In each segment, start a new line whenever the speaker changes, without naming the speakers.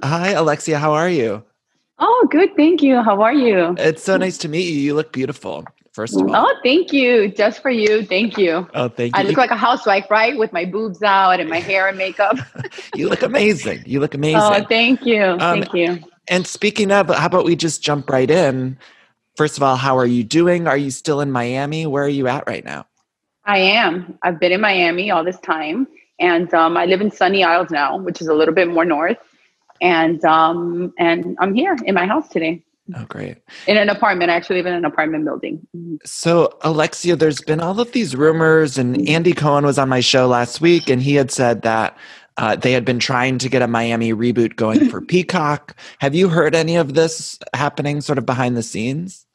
Hi, Alexia. How are you?
Oh, good. Thank you. How are you?
It's so nice to meet you. You look beautiful, first of all.
Oh, thank you. Just for you. Thank you.
Oh, thank
I
you.
look like a housewife, right? With my boobs out and my hair and makeup.
You look amazing. You look
Oh,
amazing.
thank you.
Um,
Thank you.
and speaking of, how about we just jump right in? First of all, how are you doing? Are you still in Miami? Where are you at right now?
I am. I've been in Miami all this time, and I live in Sunny Isles now, which is a little bit more north. And I'm here in my house today
Oh, great.
in an apartment. I actually live in an apartment building.
So, Alexia, there's been all of these rumors, and Andy Cohen was on my show last week, and he had said that they had been trying to get a Miami reboot going for Peacock. Have you heard any of this happening sort of behind the scenes?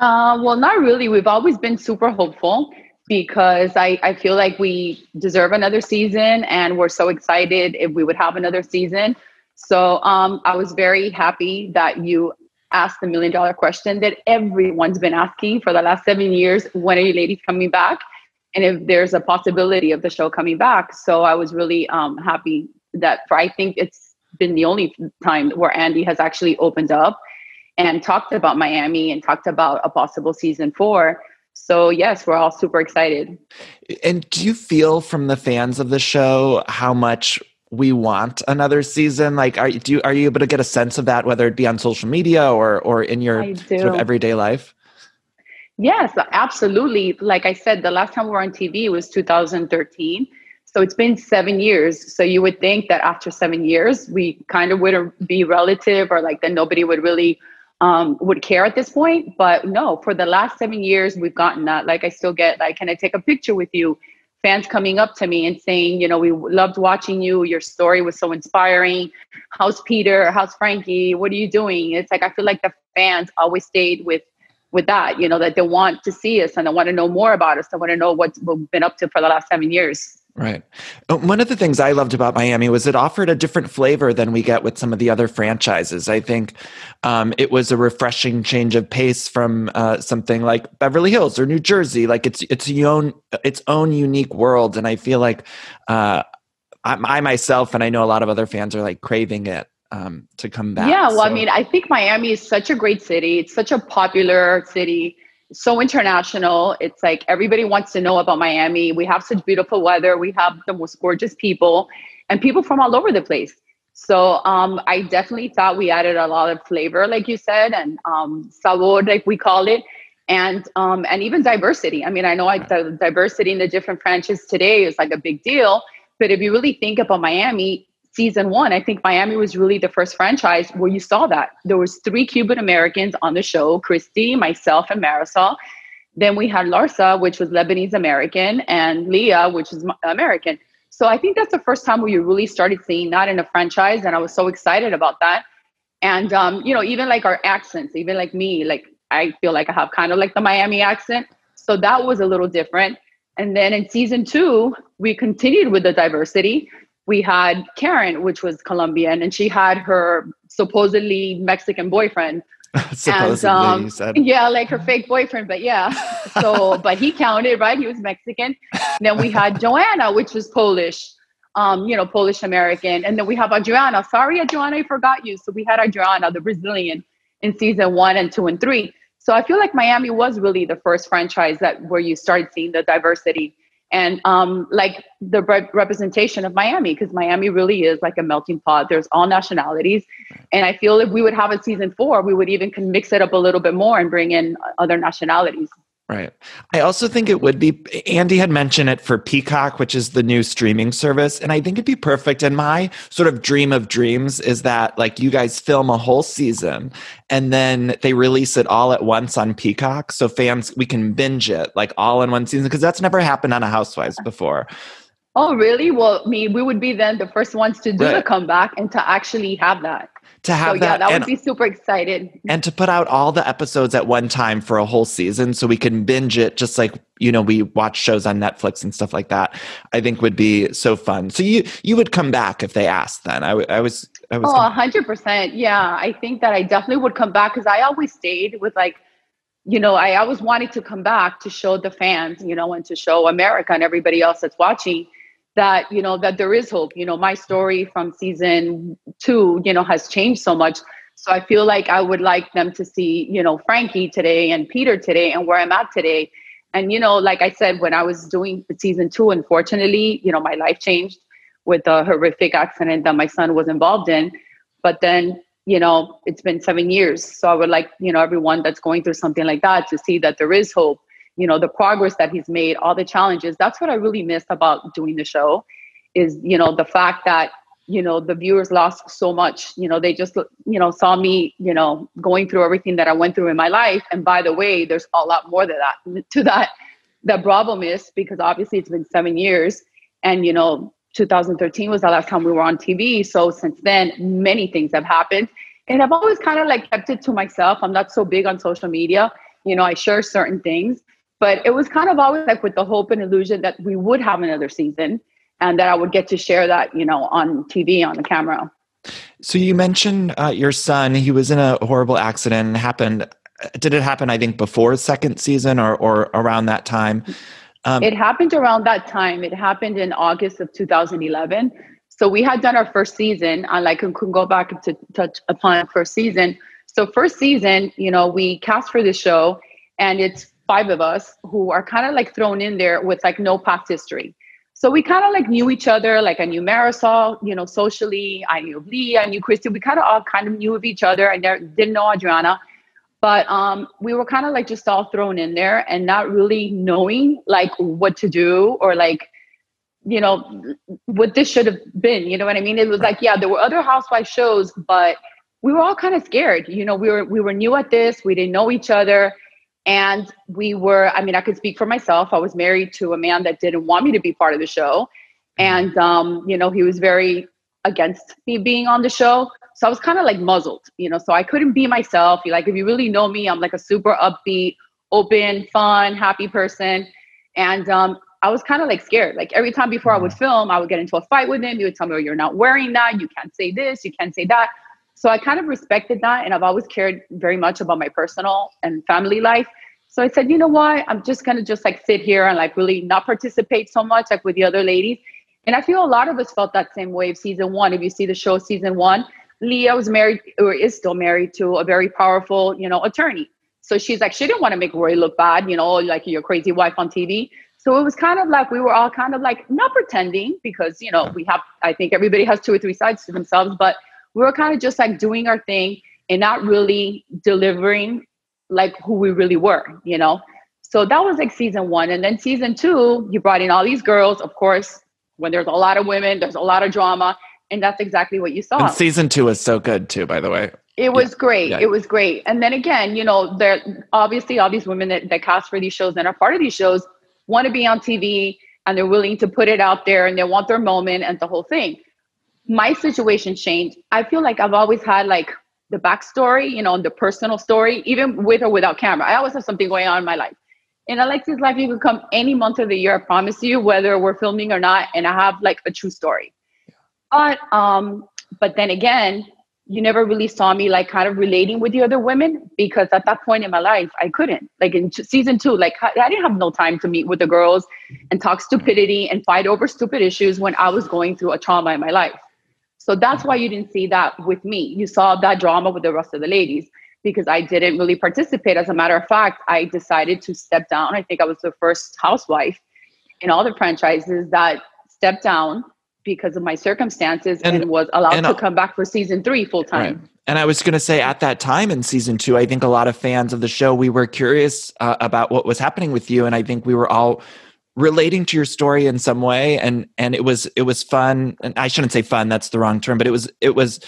Well, not really. We've always been super hopeful because I feel like we deserve another season and we're so excited if we would have another season. So I was very happy that you asked the $1 million question that everyone's been asking for the last 7 years. When are you ladies coming back? And if there's a possibility of the show coming back. So I was really happy that I think it's been the only time where Andy has actually opened up and talked about Miami and talked about a possible season four. So yes, we're all super excited.
And do you feel from the fans of the show how much we want another season? Like, are you able to get a sense of that, whether it be on social media or in your
I
sort of
do.
everyday life?
Yes, absolutely. Like I said, the last time we were on TV was 2013. So it's been 7 years. So you would think that after 7 years, we kind of would be relative or like that nobody would really would care at this point. But no, for the last 7 years, we've gotten that. Like I still get like, can I take a picture with you? Fans coming up to me and saying, we loved watching you. Your story was so inspiring. How's Peter? How's Frankie? What are you doing? It's like I feel like the fans always stayed with that, that they want to see us and they want to know more about us. They want to know what we've been up to for the last 7 years.
Right. One of the things I loved about Miami was it offered a different flavor than we get with some of the other franchises. I think it was a refreshing change of pace from something like Beverly Hills or New Jersey. Like its own unique world, and I feel like I myself and I know a lot of other fans are like craving it to come
Yeah,
back.
well, I
So
mean, I think Miami is such a great city. It's such a popular city, so international. It's like everybody wants to know about Miami. We have such beautiful weather. We have the most gorgeous people and people from all over the place. So I definitely thought we added a lot of flavor, like you said, and sabor, like we call it, and even diversity. I mean, I know the diversity in the different franchises today is like a big deal, but if you really think about Miami, season one, I think Miami was really the first franchise where you saw that. There was three Cuban Americans on the show, Christy, myself, and Marisol. Then we had Larsa, which was Lebanese American, and Leah, which is American. So I think that's the first time where you really started seeing that in a franchise. And I was so excited about that. And, even like our accents, even like me, like I feel like I have kind of like the Miami accent. So that was a little different. And then in season two, we continued with the diversity. We had Karen, which was Colombian, and she had her supposedly Mexican boyfriend. And
supposedly, you said.
yeah, like her fake boyfriend, but yeah. So, but he counted, right? He was Mexican. Then we had Joanna, which was Polish, Polish American. And then we have Adriana. Sorry, Adriana, I forgot you. So we had Adriana, the Brazilian, in season one and two and three. So I feel like Miami was really the first franchise that where you started seeing the diversity and like the representation of Miami, because Miami really is like a melting pot. There's all nationalities. And I feel if we would have a season four, we would even can mix it up a little bit more and bring in other nationalities.
Right. I also think it would be, Andy had mentioned it for Peacock, which is the new streaming service. And I think it'd be perfect. And my sort of dream of dreams is that like you guys film a whole season and then they release it all at once on Peacock. So fans, we can binge it like all in one season because that's never happened on a Housewives before.
Oh, really? Well, I mean, we would be then the first ones to do the
Right.
comeback and to actually have that.
To
So
have
yeah,
that
that would be super excited.
and to put out all the episodes at one time for a whole season so we can binge it just like we watch shows on Netflix and stuff like that. I think would be so fun. So you would come back if they asked then. I was
Oh, 100%. Yeah, I think that I definitely would come back because I always stayed with like, I always wanted to come back to show the fans, and to show America and everybody else that's watching that, that there is hope. My story from season 2, has changed so much. So I feel like I would like them to see, Frankie today and Peter today and where I'm at today. And, like I said, when I was doing season 2, unfortunately, my life changed with a horrific accident that my son was involved in. But then, it's been 7 years. So I would like, everyone that's going through something like that to see that there is hope, the progress that he's made, all the challenges. That's what I really missed about doing the show is, the fact that, the viewers lost so much. They just, saw me, going through everything that I went through in my life. And by the way, there's a lot more to that. The problem is because obviously it's been 7 years and, 2013 was the last time we were on TV. So since then, many things have happened. And I've always kind of like kept it to myself. I'm not so big on social media. I share certain things, but it was kind of always like with the hope and illusion that we would have another season and that I would get to share that, on TV, on the camera.
So you mentioned your son, he was in a horrible accident. Did it happen, I think, before the second season or around that time?
It happened around that time. It happened in August of 2011. So we had done our first season. I can go back to touch upon first season. So first season, we cast for the show and it's 5 of us who are kind of like thrown in there with like no past history. So we kind of like knew each other. Like I knew Marisol, socially. I knew Lee. I knew Christy. We all kind of knew of each other. I didn't know Adriana. But we were kind of like just all thrown in there and not really knowing like what to do or like, what this should have been. You know what I mean? It was like, yeah, there were other housewife shows, but we were all kind of scared. We were new at this. We didn't know each other. And I could speak for myself. I was married to a man that didn't want me to be part of the show. And, he was very against me being on the show. So I was kind of like muzzled, so I couldn't be myself. Like, if you really know me, I'm like a super upbeat, open, fun, happy person. And I was kind of like scared. Like every time before I would film, I would get into a fight with him. He would tell me, oh, you're not wearing that. You can't say this. You can't say that. So I kind of respected that. And I've always cared very much about my personal and family life. So I said, you know what? I'm just going to just like sit here and like really not participate so much like with the other ladies. And I feel a lot of us felt that same way of season 1. If you see the show season 1, Leah was married or is still married to a very powerful, attorney. So she's like, she didn't want to make Roy look bad, like your crazy wife on TV. So it was kind of like, we were all kind of like not pretending because, I think everybody has 2 or 3 sides to themselves, but we were kind of just like doing our thing and not really delivering like who we really were, So that was like season 1. And then season 2, you brought in all these girls. Of course, when there's a lot of women, there's a lot of drama. And that's exactly what you saw.
And season 2 is so good too, by the way.
It was great. Yeah. It was great. And then again, there obviously all these women that cast for these shows and are part of these shows want to be on TV and they're willing to put it out there and they want their moment and the whole thing. My situation changed. I feel like I've always had like the backstory, and the personal story, even with or without camera. I always have something going on in my life. In Alexia's life, you can come any month of the year, I promise you, whether we're filming or not, and I have like a true story. But then again, you never really saw me like kind of relating with the other women because at that point in my life, I couldn't. Like in season 2, like I didn't have no time to meet with the girls and talk stupidity and fight over stupid issues when I was going through a trauma in my life. So that's why you didn't see that with me. You saw that drama with the rest of the ladies because I didn't really participate. As a matter of fact, I decided to step down. I think I was the first housewife in all the franchises that stepped down because of my circumstances and was allowed to come back for season 3 full time.
Right. And I was going to say at that time in season 2, I think a lot of fans of the show, we were curious about what was happening with you. And I think we were all relating to your story in some way. And it was fun. And I shouldn't say fun, that's the wrong term, but it was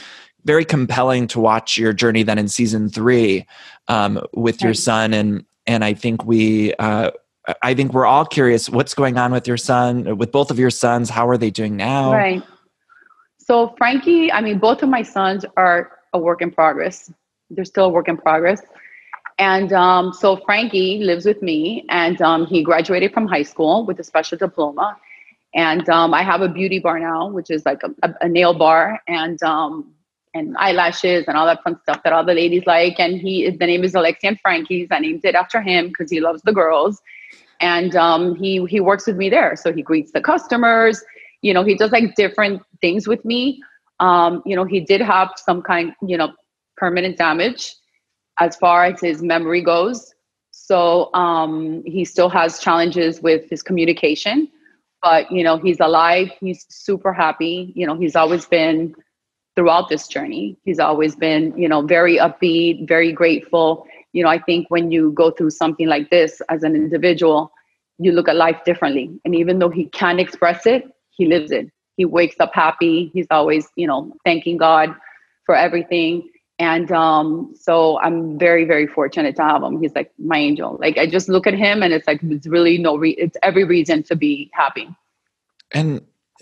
very compelling to watch your journey then in season 3 with your son. And I think we're all curious what's going on with your son, with both of your sons. How are they doing now?
Right. So Frankie, both of my sons are a work in progress. They're still a work in progress. And so Frankie lives with me and he graduated from high school with a special diploma. And I have a beauty bar now, which is like a nail bar and eyelashes and all that fun stuff that all the ladies like. And the name is Alexia and Frankie's. I named it after him because he loves the girls. And he works with me there. So he greets the customers. He does like different things with me. He did have some kind, permanent damage as far as his memory goes. So he still has challenges with his communication, but he's alive. He's super happy. He's always been throughout this journey. He's always been, very upbeat, very grateful. I think when you go through something like this as an individual, you look at life differently. And even though he can't express it, he lives it. He wakes up happy. He's always, thanking God for everything. And so I'm very, very fortunate to have him. He's like my angel. Like, I just look at him and it's like, it's really it's every reason to be happy.
And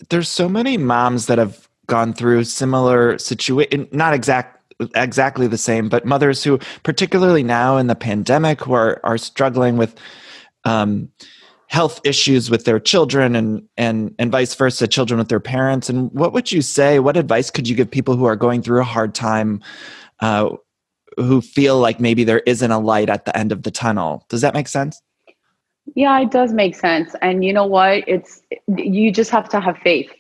there's so many moms that have gone through similar situation, not exactly the same, but mothers who, particularly now in the pandemic, who are struggling with health issues with their children and vice versa, children with their parents. And what would you say, what advice could you give people who are going through a hard time, who feel like maybe there isn't a light at the end of the tunnel? Does that make sense?
Yeah, it does make sense. And you know what? You just have to have faith.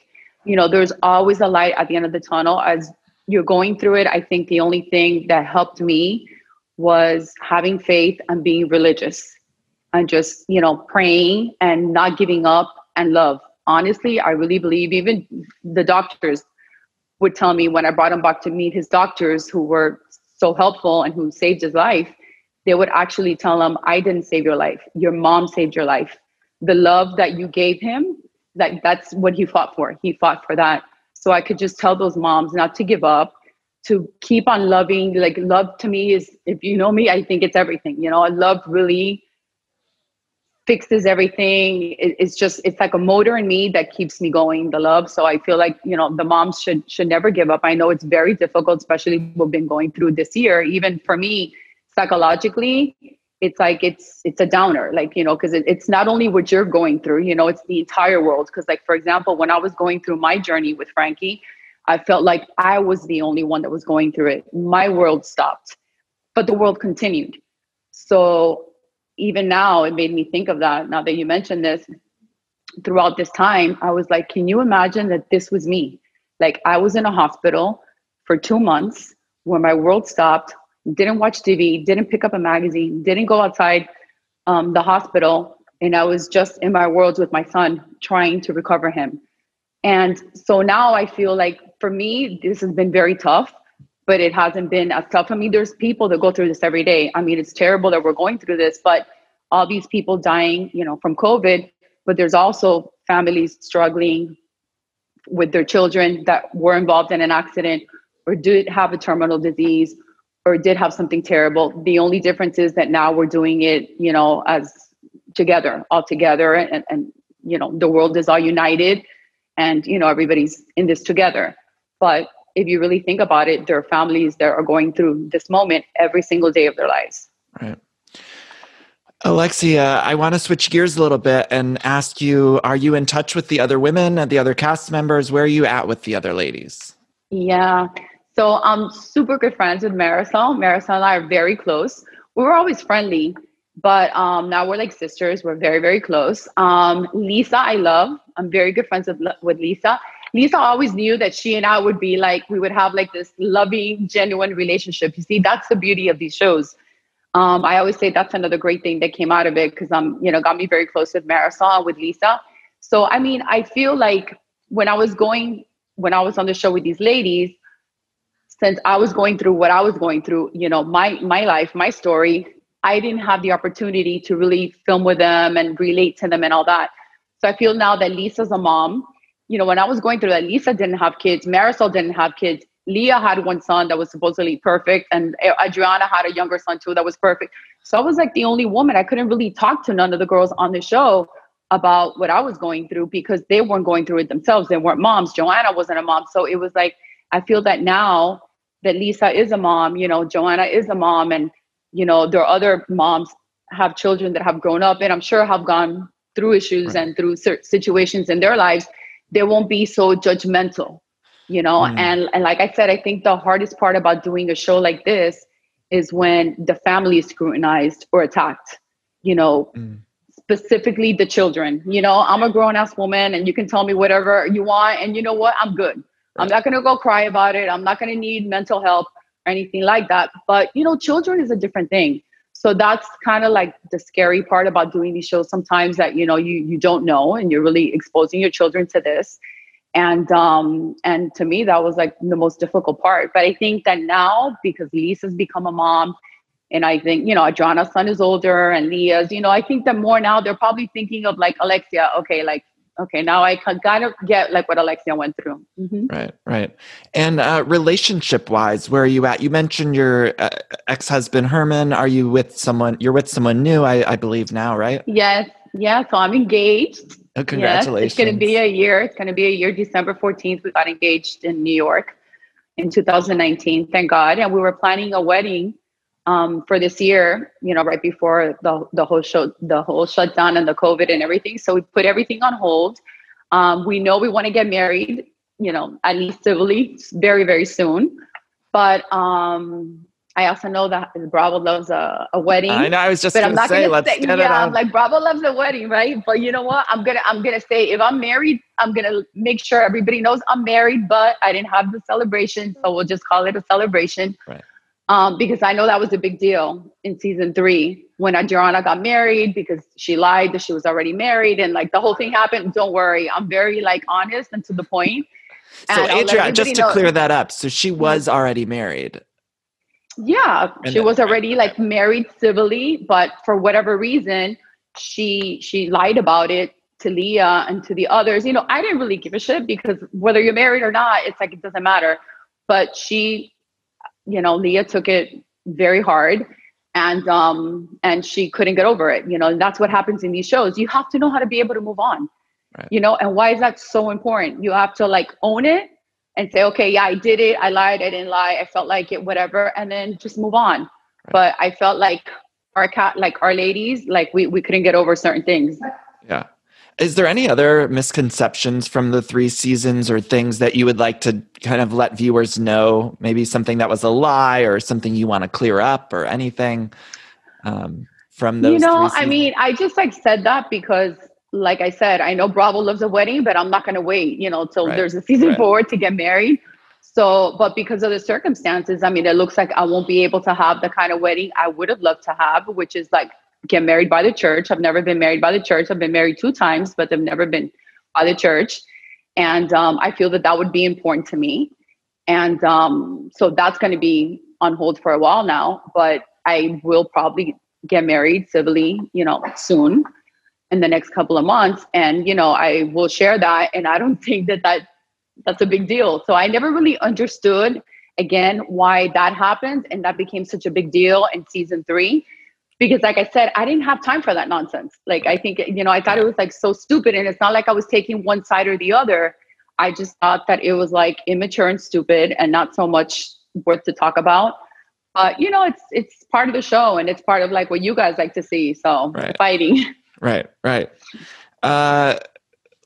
There's always a light at the end of the tunnel. As you're going through it, I think the only thing that helped me was having faith and being religious and just, praying and not giving up and love. Honestly, I really believe even the doctors would tell me when I brought him back to meet his doctors who were so helpful and who saved his life, they would actually tell him, I didn't save your life. Your mom saved your life. The love that you gave him, that's what he fought for. He fought for that. So I could just tell those moms not to give up, to keep on loving. Like, love to me is, if you know me, I think it's everything. Love really fixes everything. It's like a motor in me that keeps me going, the love. So I feel like, the moms should never give up. I know it's very difficult, especially what we've been going through this year. Even for me, psychologically, it's like, it's a downer, like, because it's not only what you're going through, it's the entire world. Because, like, for example, when I was going through my journey with Frankie, I felt like I was the only one that was going through it. My world stopped, but the world continued. So even now, it made me think of that. Now that you mentioned this, throughout this time, I was like, can you imagine that this was me? Like, I was in a hospital for 2 months where my world stopped, didn't watch TV, didn't pick up a magazine, didn't go outside the hospital. And I was just in my world with my son, trying to recover him. And so now I feel like, for me, this has been very tough, but it hasn't been as tough. I mean, there's people that go through this every day. I mean, it's terrible that we're going through this, but all these people dying, from COVID, but there's also families struggling with their children that were involved in an accident or did have a terminal disease or did have something terrible. The only difference is that now we're doing it, as all together. And the world is all united and, everybody's in this together. But if you really think about it, there are families that are going through this moment every single day of their lives.
Right. Alexia, I want to switch gears a little bit and ask you, are you in touch with the other women and the other cast members? Where are you at with the other ladies?
Yeah. So I'm super good friends with Marisol. Marisol and I are very close. We were always friendly, but now we're like sisters. We're very, very close. Lisa, I love. I'm very good friends with Lisa. Lisa always knew that she and I would be like, we would have like this loving, genuine relationship. You see, that's the beauty of these shows. I always say that's another great thing that came out of it because got me very close with Marisol and with Lisa. So, I mean, I feel like when I was on the show with these ladies, since I was going through what I was going through, my life, my story, I didn't have the opportunity to really film with them and relate to them and all that. So I feel now that Lisa's a mom. When I was going through that, Lisa didn't have kids. Marisol didn't have kids. Leah had one son that was supposedly perfect. And Adriana had a younger son too that was perfect. So I was like the only woman. I couldn't really talk to none of the girls on the show about what I was going through because they weren't going through it themselves. They weren't moms. Joanna wasn't a mom. So it was like, I feel that now that Lisa is a mom, Joanna is a mom, and, there are other moms have children that have grown up and I'm sure have gone through issues right. and through situations in their lives, they won't be so judgmental, and like I said, I think the hardest part about doing a show like this is when the family is scrutinized or attacked, specifically the children. You know, I'm a grown ass woman and you can tell me whatever you want. And you know what? I'm good. Right. I'm not going to go cry about it. I'm not going to need mental help or anything like that. But, you know, children is a different thing. So that's kind of like the scary part about doing these shows sometimes, that, you know, you don't know, and you're really exposing your children to this. And to me, that was like the most difficult part. But I think that now, because Lisa's become a mom, and I think, you know, Adriana's son is older and Leah's, you know, I think that more now they're probably thinking of like Alexia, okay, now I can kind of get like what Alexia went through. Mm-hmm.
Right. And relationship wise, where are you at? You mentioned your ex-husband, Herman. Are you with someone, you're with someone new, I believe now, right?
Yes. Yeah. So I'm engaged.
Oh, congratulations.
Yes, it's going to be a year. It's going to be a year. December 14th, we got engaged in New York in 2019. Thank God. And we were planning a wedding for this year, you know, right before the whole shutdown and the COVID and everything. So we put everything on hold. We know we want to get married, you know, at least civilly, very, very soon. But I also know that Bravo loves a wedding.
I know. I was just going to say, let's get it on.
I'm like, Bravo loves a wedding, right? But you know what? I'm gonna say, if I'm married, I'm gonna make sure everybody knows I'm married. But I didn't have the celebration, so we'll just call it a celebration.
Right.
Because I know that was a big deal in season 3 when Adriana got married, because she lied that she was already married, and like the whole thing happened. Don't worry, I'm very like honest and to the point.
So Adriana, just to clear that up, so she was already married.
Yeah, she was already like married civilly, but for whatever reason, she lied about it to Leah and to the others. You know, I didn't really give a shit, because whether you're married or not, it's like, it doesn't matter. But she, you know, Leah took it very hard, and she couldn't get over it. You know, and that's what happens in these shows. You have to know how to be able to move on. Right. You know, and why is that so important? You have to like own it and say, okay, yeah, I did it. I lied. I didn't lie. I felt like it, whatever. And then just move on. Right. But I felt like our ladies, like we couldn't get over certain things.
Yeah. Is there any other misconceptions from the 3 seasons, or things that you would like to kind of let viewers know? Maybe something that was a lie, or something you want to clear up, or anything from those? You know,
I mean, I just like said that because, like I said, I know Bravo loves a wedding, but I'm not going to wait, you know, till there's a season 4 to get married. So, but because of the circumstances, I mean, it looks like I won't be able to have the kind of wedding I would have loved to have, which is like get married by the church. I've never been married by the church. I've been married 2 times, but they've never been by the church. And I feel that would be important to me. And so that's going to be on hold for a while now, but I will probably get married civilly, you know, soon, in the next couple of months. And, you know, I will share that. And I don't think that's a big deal. So I never really understood, again, why that happened. And that became such a big deal in season 3, because like I said, I didn't have time for that nonsense. Like, I think, you know, I thought it was like so stupid, and it's not like I was taking one side or the other. I just thought that it was like immature and stupid and not so much worth to talk about. But, you know, it's part of the show, and it's part of like what you guys like to see. So fighting. Right.
I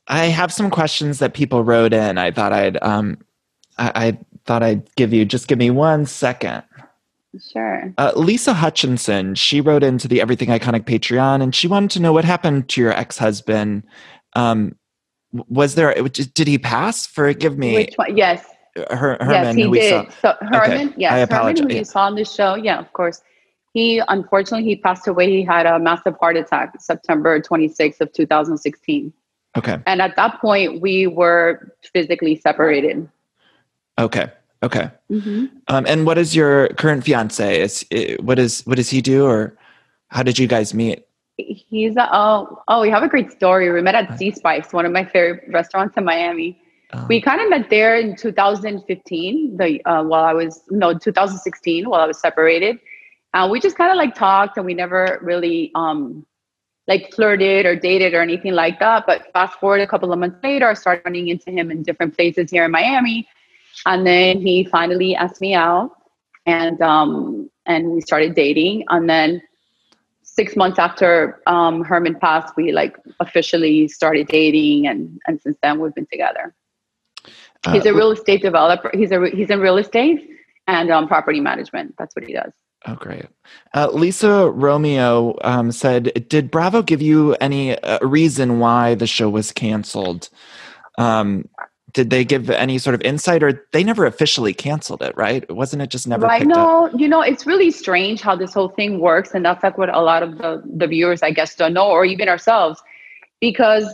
have some questions that people wrote in. I thought I'd give me 1 second.
Sure.
Lisa Hutchinson, she wrote into the Everything Iconic Patreon, and she wanted to know what happened to your ex-husband. Did he pass? Forgive me.
Which one? Yes.
Herman.
Yes, he did. So Herman,
okay. Yes. I apologize.
Herman, who you saw on the show. Yeah, of course. Unfortunately, he passed away. He had a massive heart attack, September 26th of 2016.
Okay.
And at that point, we were physically separated.
Okay.
Mm-hmm.
And what is your current fiance? What does he do, or how did you guys meet?
He's we have a great story. We met at Sea Spice, one of my favorite restaurants in Miami. We kind of met there in 2015, 2016, while I was separated. We just kind of like talked, and we never really like flirted or dated or anything like that. But fast forward a couple of months later, I started running into him in different places here in Miami. And then he finally asked me out, and we started dating. And then 6 months after Herman passed, we like officially started dating, and since then we've been together. He's a real estate developer. He's in real estate and property management. That's what he does.
Oh, great. Lisa Romeo said, "Did Bravo give you any reason why the show was canceled? Um, did they give any sort of insight, or they never officially canceled it, right? Wasn't it just never
Right.
picked up?"
No, it's really strange how this whole thing works. And that's like what a lot of the viewers, I guess, don't know, or even ourselves, because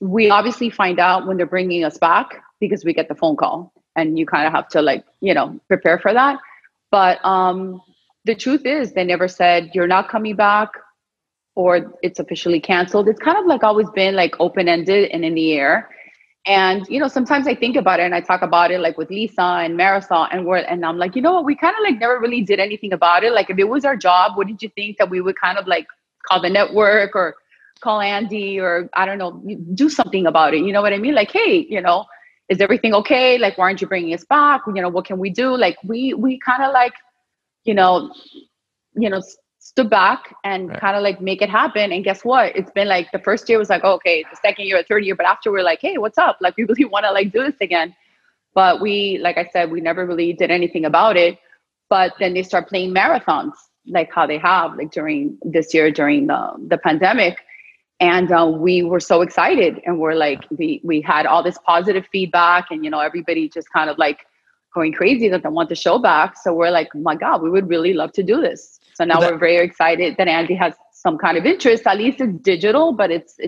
we obviously find out when they're bringing us back because we get the phone call and you kind of have to like, prepare for that. But the truth is they never said you're not coming back or it's officially canceled. It's kind of like always been like open-ended and in the air. And, sometimes I think about it and I talk about it like with Lisa and Marisol and I'm like, you know what, we kind of like never really did anything about it. Like if it was our job, wouldn't you think that we would kind of like call the network or call Andy or I don't know, do something about it. You know what I mean? Like, hey, is everything okay? Like, why aren't you bringing us back? What can we do? Like we kind of like, you know, stood back and
Right.
kind of like make it happen. And guess what? It's been like the first year was like, oh, okay, the second year, the third year, but after we're like, hey, what's up? Like we really want to like do this again. But we, like I said, we never really did anything about it. But then they start playing marathons, like how they have like during this year, during the pandemic. And we were so excited and we're like, we had all this positive feedback and, everybody just kind of like going crazy that they want the show back. So we're like, oh my God, we would really love to do this. So now we're very excited that Andy has some kind of interest. At least it's digital, but it's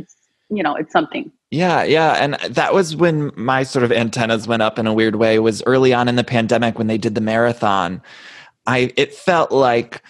something.
Yeah, yeah. And that was when my sort of antennas went up in a weird way, was early on in the pandemic when they did the marathon. It felt like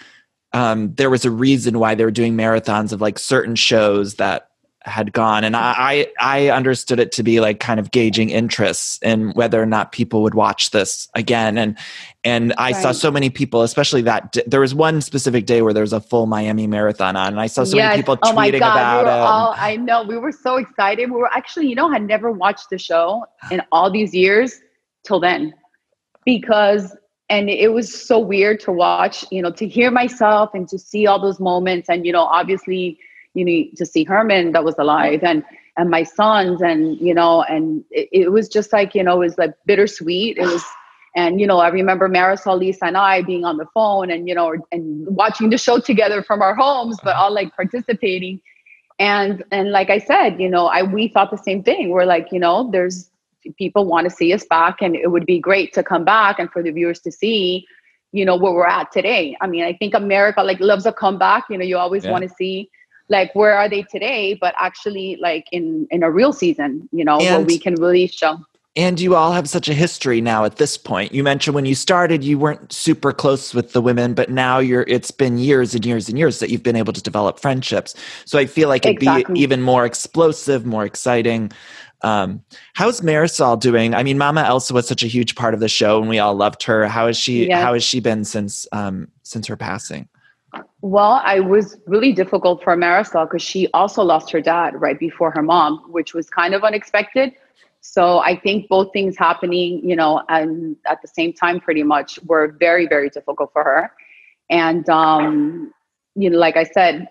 there was a reason why they were doing marathons of like certain shows that had gone. And I understood it to be like kind of gauging interests in whether or not people would watch this again. And I saw so many people, especially there was one specific day where there was a full Miami marathon on, and I saw so many people
Oh my
tweeting
God,
about it.
I know, we were so excited. We were actually, had never watched the show in all these years till then, and it was so weird to watch, to hear myself and to see all those moments. And, obviously, to see Herman that was alive and my sons and, and it was just like, it was like bittersweet. It was, and, I remember Marisol, Lisa and I being on the phone and, and watching the show together from our homes, but all like participating. And like I said, we thought the same thing. We're like, there's people want to see us back and it would be great to come back and for the viewers to see, where we're at today. I mean, I think America like loves a comeback. You always want to see like, where are they today? But actually like in a real season, where we can really show.
And you all have such a history now at this point. You mentioned when you started, you weren't super close with the women, but now it's been years and years and years that you've been able to develop friendships. So I feel like it'd be even more explosive, more exciting. How's Marisol doing? I mean, Mama Elsa was such a huge part of the show and we all loved her. How has she been since her passing?
Well, I was really difficult for Marisol because she also lost her dad right before her mom, which was kind of unexpected. So I think both things happening, and at the same time, pretty much were very, very difficult for her. And, like I said,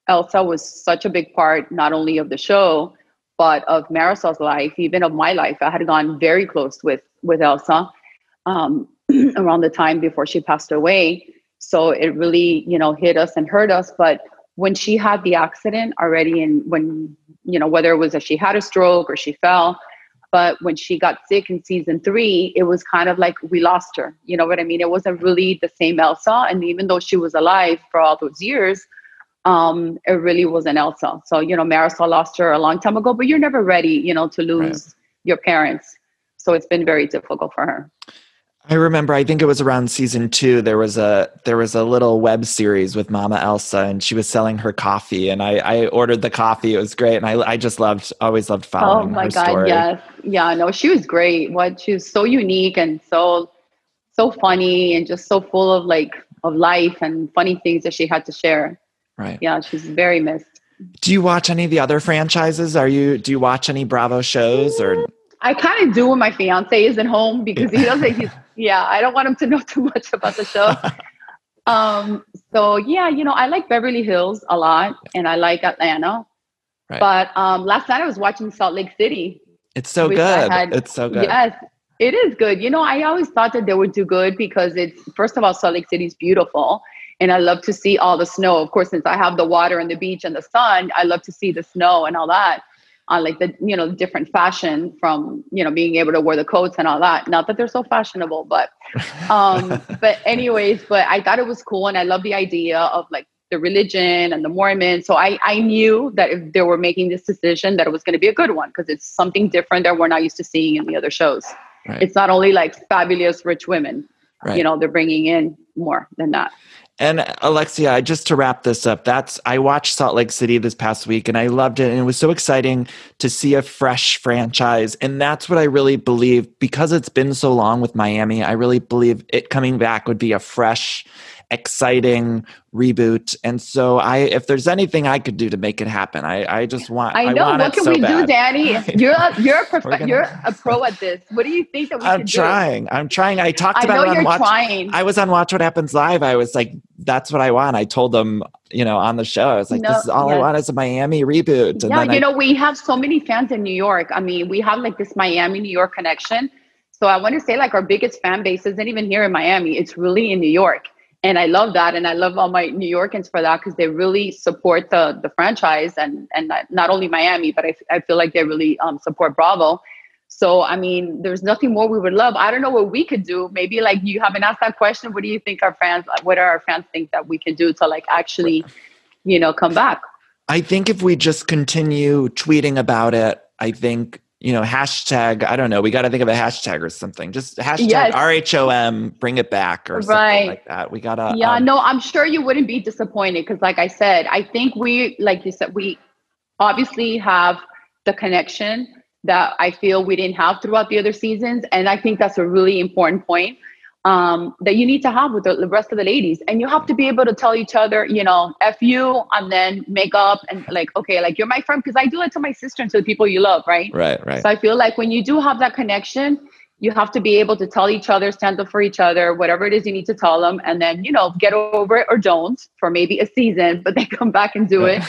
Elsa was such a big part, not only of the show, but of Marisol's life, even of my life. I had gone very close with Elsa around the time before she passed away. So it really, hit us and hurt us. But when she had the accident already whether it was that she had a stroke or she fell, but when she got sick in season 3, it was kind of like we lost her. You know what I mean? It wasn't really the same Elsa. And even though she was alive for all those years, it really wasn't Elsa. So, Marisol lost her a long time ago, but you're never ready, to lose your parents. So it's been very difficult for her.
I remember, I think it was around season 2, there was a little web series with Mama Elsa and she was selling her coffee and I ordered the coffee. It was great. And I just always loved following her story.
Oh my God, yes. Yeah, no, she was great. She was so unique and so funny and just so full of life and funny things that she had to share.
Right.
Yeah, she's very missed.
Do you watch any of the other franchises? Do you watch any Bravo shows or?
I kind of do when my fiance isn't home because he doesn't, I don't want him to know too much about the show. So yeah, I like Beverly Hills a lot and I like Atlanta. Right. But last night I was watching Salt Lake City.
It's so good. It's so good.
Yes. It is good. I always thought that they would do good because it's, first of all, Salt Lake City is beautiful. And I love to see all the snow. Of course, since I have the water and the beach and the sun, I love to see the snow and all that. Like the different fashion from, being able to wear the coats and all that. Not that they're so fashionable, but anyways, but I thought it was cool. And I love the idea of like the religion and the Mormons. So I knew that if they were making this decision, that it was going to be a good one because it's something different that we're not used to seeing in the other shows. Right. It's not only like fabulous rich women, right. They're bringing in more than that.
And Alexia, just to wrap this up, I watched Salt Lake City this past week and I loved it. And it was so exciting to see a fresh franchise. And that's what I really believe, because it's been so long with Miami, I really believe it coming back would be a fresh, exciting reboot. And so if there's anything I could do to make it happen, I just want.
I know. What can we do, Danny? You're a pro at this. What do you think that we can do?
I'm trying. I talked about it on Watch. I was on Watch What Happens Live. I was like, that's what I want. I told them, on the show, I was like, this is all I want is a Miami reboot. And
then we have so many fans in New York. I mean, we have like this Miami, New York connection. So I want to say like our biggest fan base isn't even here in Miami. It's really in New York. And I love that. And I love all my New Yorkers for that because they really support the franchise and not only Miami, but I feel like they really support Bravo. So, I mean, there's nothing more we would love. I don't know what we could do. Maybe like you haven't asked that question. What do you think what do our fans think that we can do to like actually, come back?
I think if we just continue tweeting about it, I think, hashtag, I don't know, we got to think of a hashtag or something. Just hashtag RHOM, bring it back or something like that. We got to.
Yeah, no, I'm sure you wouldn't be disappointed because like I said, I think like you said, we obviously have the connection that I feel we didn't have throughout the other seasons. And I think that's a really important point that you need to have with the rest of the ladies. And you have to be able to tell each other, F you, and then make up and like, okay, like you're my friend. Because I do it to my sister and to the people you love, right?
Right.
So I feel like when you do have that connection, you have to be able to tell each other, stand up for each other, whatever it is you need to tell them. And then, get over it or don't for maybe a season, but then come back and do it.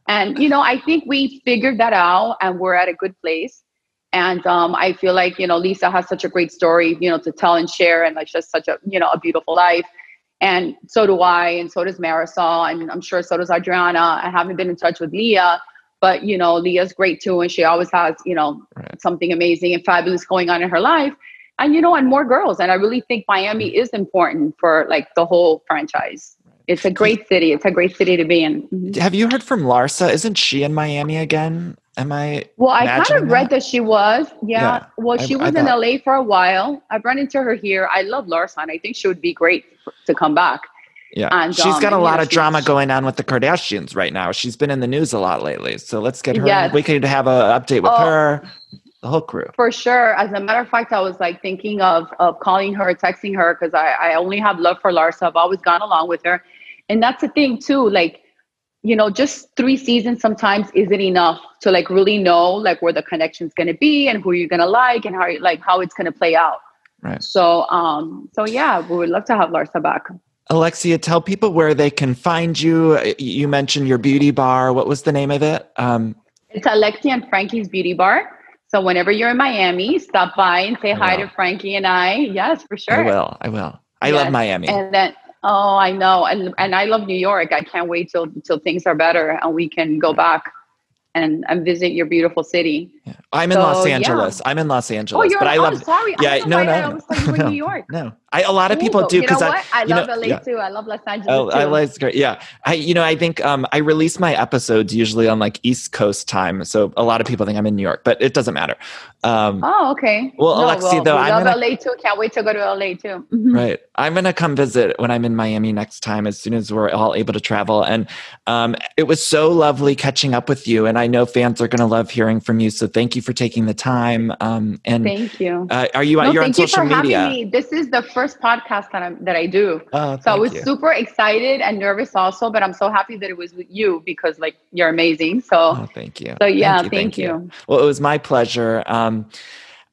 And, I think we figured that out and we're at a good place. And I feel like, Lisa has such a great story, to tell and share, and like just such a, a beautiful life. And so do I, and so does Marisol, and I'm sure so does Adriana. I haven't been in touch with Leah, but, Leah's great too. And she always has, something amazing and fabulous going on in her life. And, and more girls. And I really think Miami is important for like the whole franchise. It's a great city. It's a great city to be in. Mm-hmm.
Have you heard from Larsa? Isn't she in Miami again? Am I?
Well, I kind of read that she was. Yeah. Well, she was in LA for a while. I've run into her here. I love Larsa, and I think she would be great to come back.
Yeah. And, she's got a lot of drama going on with the Kardashians right now. She's been in the news a lot lately. So let's get her. Yes. We could have an update with her. The whole crew. For
sure. As a matter of fact, I was like thinking of calling her, texting her, because I only have love for Larsa. I've always gone along with her. And that's the thing too. Like, just 3 seasons sometimes isn't enough to like really know like where the connection's going to be and who you're going to like and how it's going to play out.
Right.
So yeah, we would love to have Larsa back.
Alexia, tell people where they can find you. You mentioned your beauty bar. What was the name of it?
It's Alexia and Frankie's Beauty Bar. So whenever you're in Miami, stop by and say hi to Frankie and I. Yes, for sure.
I will. I love Miami.
And then, I know. And I love New York. I can't wait till things are better and we can go back and visit your beautiful city.
Yeah. I'm in Los Angeles. I'm in Los Angeles.
Oh,
but I love.
Sorry.
Yeah, no.
I always thought you were in New York.
No, a lot of people do because
I love LA too. I love Los Angeles too.
LA's great. Yeah, I think I release my episodes usually on like East Coast time, so a lot of people think I'm in New York, but it doesn't matter.
Okay.
Well, Alexia, though,
I love LA too. Can't wait to go to LA too. Mm-hmm.
Right. I'm gonna come visit when I'm in Miami next time, as soon as we're all able to travel. And it was so lovely catching up with you, and I know fans are gonna love hearing from you. So thank you for taking the time. And
thank you.
You're on social media?
Having me. This is the first podcast that I do. So I was super excited and nervous also, but I'm so happy that it was with you because like you're amazing. So
thank you.
So yeah, thank you.
Well, it was my pleasure.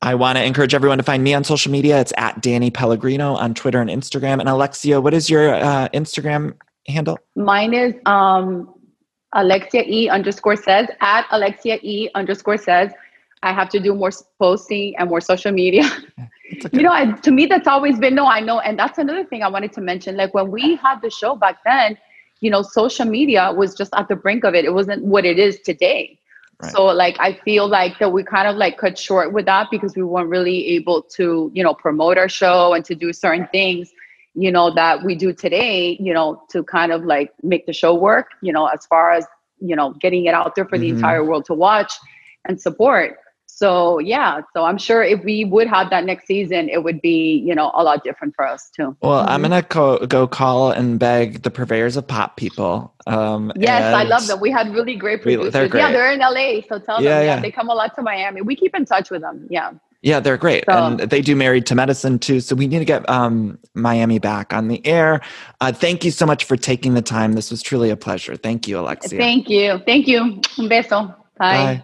I want to encourage everyone to find me on social media. It's at Danny Pellegrino on Twitter and Instagram. And Alexia, what is your Instagram handle?
Mine is Alexia E _ says at Alexia E _ says. I have to do more posting and more social media.
Okay.
To me, that's always been, no, I know. And that's another thing I wanted to mention. Like when we had the show back then, social media was just at the brink of it. It wasn't what it is today. Right. So like, I feel like that we kind of like cut short with that because we weren't really able to, promote our show and to do certain things, that we do today, to kind of like make the show work, as far as, getting it out there for the entire world to watch and support. So yeah, so I'm sure if we would have that next season, it would be, a lot different for us too.
Well, I'm gonna go call and beg the purveyors of pop people.
Yes, I love them. We had really great producers. They're great. Yeah, they're in LA, so tell them. Yeah, they come a lot to Miami. We keep in touch with them. Yeah.
Yeah, they're great. So, and they do Married to Medicine too. So we need to get Miami back on the air. Thank you so much for taking the time. This was truly a pleasure. Thank you, Alexia.
Thank you. Un beso. Bye.